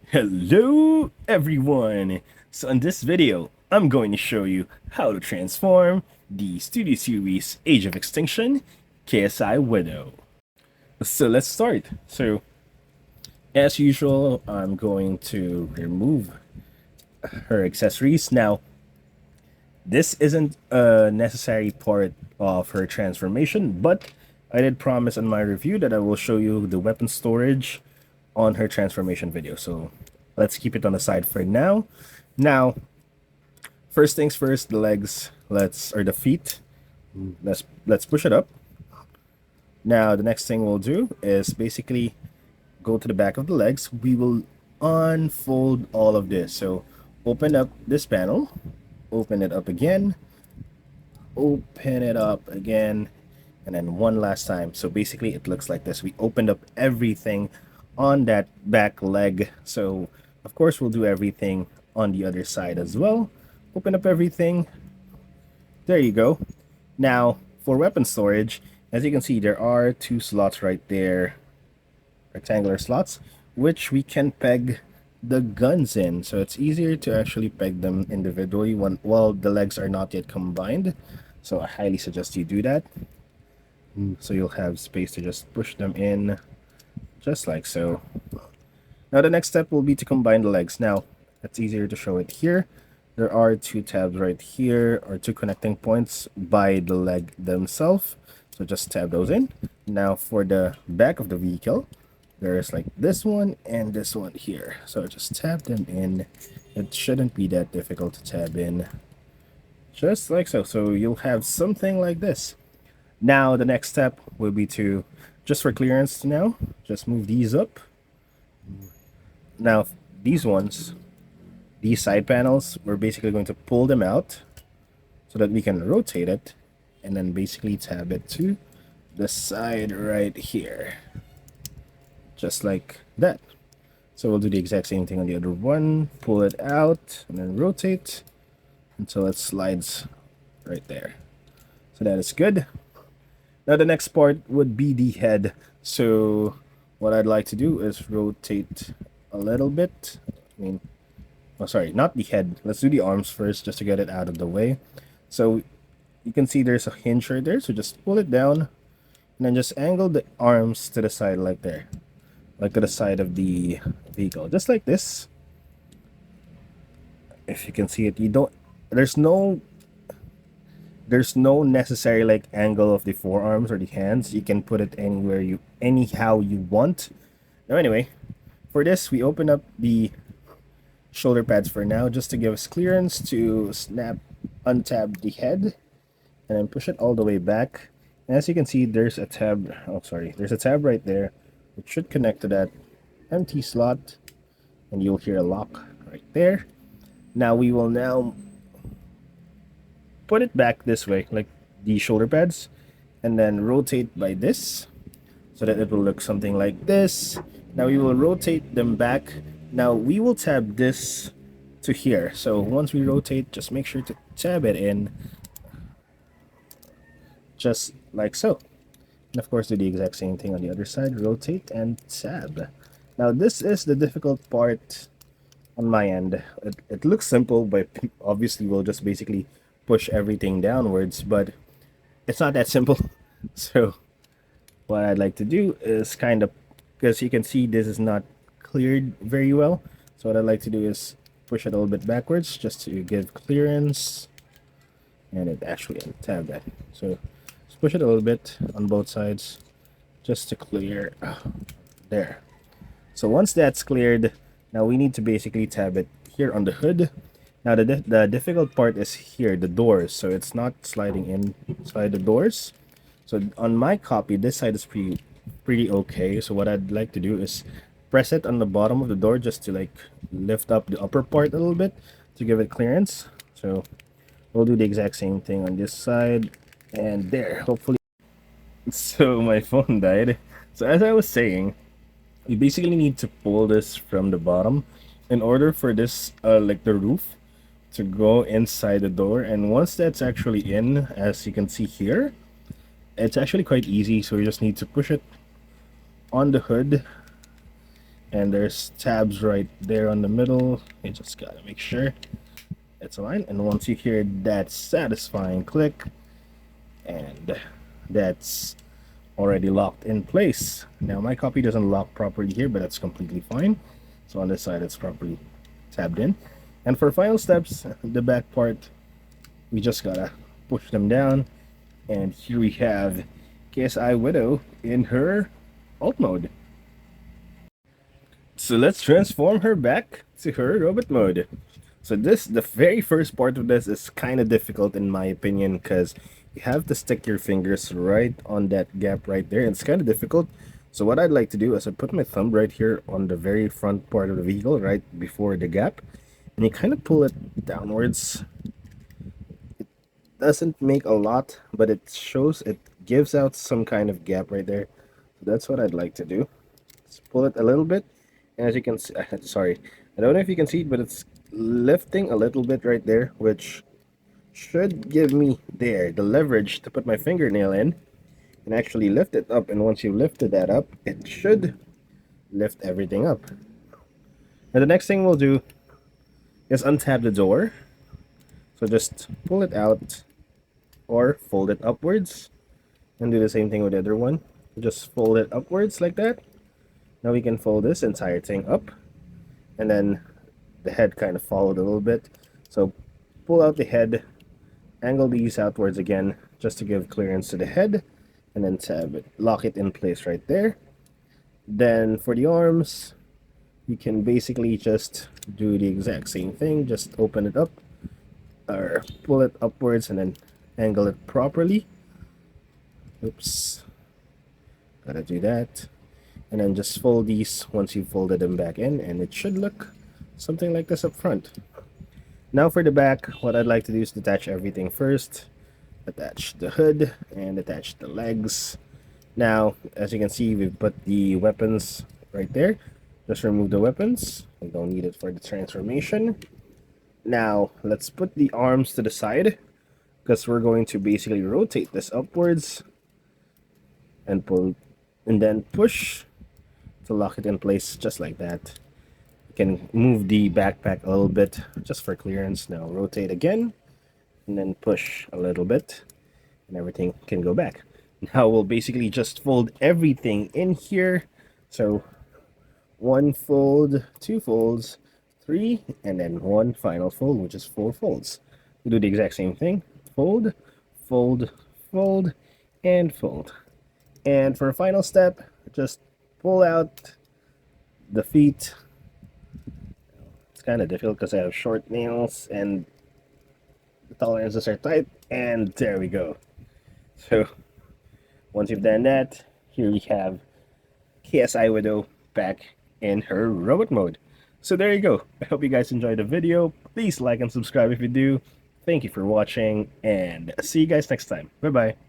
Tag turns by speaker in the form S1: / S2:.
S1: Hello everyone! So in this video, I'm going to show you how to transform the Studio Series Age of Extinction KSI Widow. So let's start. So as usual, I'm going to remove her accessories. Now, this isn't a necessary part of her transformation, but I did promise in my review that I will show you the weapon storage on her transformation video. So let's keep it on the side for now. Now, first things first, the legs, or the feet. Let's push it up. Now, the next thing we'll do is basically go to the back of the legs. We will unfold all of this. So open up this panel, open it up again, open it up again, and then one last time. So basically it looks like this. We opened up everything on that back leg. So of course we'll do everything on the other side as well. Open up everything. There you go. Now for weapon storage, as you can see, there are two slots right there, rectangular slots, which we can peg the guns in. So it's easier to actually peg them individually while the legs are not yet combined. So I highly suggest you do that. So you'll have space to just push them in, just like so. Now the next step will be to combine the legs. Now, it's easier to show it here. There are two tabs right here, or two connecting points by the leg themselves. So just tab those in. Now for the back of the vehicle, there's like this one and this one here. So just tab them in. It shouldn't be that difficult to tab in. Just like so. So you'll have something like this. Now the next step will be to, just for clearance now, just move these up. Now these ones, these side panels, we're basically going to pull them out so that we can rotate it and then basically tab it to the side right here. Just like that. So we'll do the exact same thing on the other one. Pull it out and then rotate until it slides right there. So that is good. Now the next part would be the head. So what I'd like to do is rotate a little bit. Sorry, not the head. Let's do the arms first just to get it out of the way. So you can see there's a hinge right there. So just pull it down and then just angle the arms to the side like there. Like to the side of the vehicle. Just like this. If you can see it, there's no necessary like angle of the forearms or the hands. You can put it anyhow you want. Now anyway, for this we open up the shoulder pads for now just to give us clearance to untab the head and then push it all the way back. And as you can see, there's a tab, there's a tab right there which should connect to that empty slot, and you'll hear a lock right there. Now we will put it back this way, like the shoulder pads, and then rotate by this so that it will look something like this. Now we will rotate them back. Now we will tab this to here. So once we rotate, just make sure to tab it in just like so. And of course do the exact same thing on the other side. Rotate and tab. Now this is the difficult part on my end. It looks simple, but obviously we'll just basically push everything downwards, but it's not that simple. So what I'd like to do is because you can see this is not cleared very well, so what I'd like to do is push it a little bit backwards just to give clearance, and it actually tab that. So just push it a little bit on both sides just to clear there. So once that's cleared, now we need to basically tab it here on the hood. Now the difficult part is here, the doors. So it's not sliding inside the doors. So on my copy, this side is pretty okay. So what I'd like to do is press it on the bottom of the door just to like lift up the upper part a little bit to give it clearance. So we'll do the exact same thing on this side and there, hopefully. So my phone died. So as I was saying, you basically need to pull this from the bottom in order for this like the roof to go inside the door. And once that's actually in, as you can see here, it's actually quite easy. So you just need to push it on the hood And there's tabs right there on the middle. You just gotta make sure it's aligned. And once you hear that satisfying click, and that's already locked in place. Now my copy doesn't lock properly here, but that's completely fine. So on this side it's properly tabbed in. And for final steps, the back part, we just gotta push them down, and here we have KSI Widow in her alt mode. So let's transform her back to her robot mode. So the very first part of this is kind of difficult in my opinion, because you have to stick your fingers right on that gap right there. It's kind of difficult. So what I'd like to do is I put my thumb right here on the very front part of the vehicle, right before the gap, and you kind of pull it downwards. Doesn't make a lot, but it shows, it gives out some kind of gap right there. So that's what I'd like to do. Let's pull it a little bit, and as you can see, sorry, I don't know if you can see it, but it's lifting a little bit right there, which should give me there the leverage to put my fingernail in and actually lift it up. And once you lifted that up, it should lift everything up. And the next thing we'll do is untab the door. So just pull it out or fold it upwards, and do the same thing with the other one. Just fold it upwards like that. Now we can fold this entire thing up, and then the head kind of followed a little bit. So pull out the head, angle these outwards again just to give clearance to the head, and then tab it, lock it in place right there. Then for the arms, you can basically just do the exact same thing. Just open it up or pull it upwards and then angle it properly. Oops, gotta do that. And then just fold these once you folded them back in, and it should look something like this up front. Now for the back, what I'd like to do is detach everything first. Attach the hood and attach the legs. Now, as you can see, we've put the weapons right there. Just remove the weapons. We don't need it for the transformation. Now, let's put the arms to the side, because we're going to basically rotate this upwards and pull, and then push to lock it in place just like that. You can move the backpack a little bit just for clearance. Now rotate again and then push a little bit, and everything can go back. Now we'll basically just fold everything in here. So one fold, two folds, three, and then one final fold, which is four folds. We do the exact same thing. Fold, fold, fold, and fold. And for a final step, just pull out the feet. It's kind of difficult because I have short nails and the tolerances are tight, and there we go. So once you've done that, here we have KSI Widow back in her robot mode. So there you go. I hope you guys enjoyed the video. Please like and subscribe if you do. Thank you for watching, and see you guys next time. Bye bye.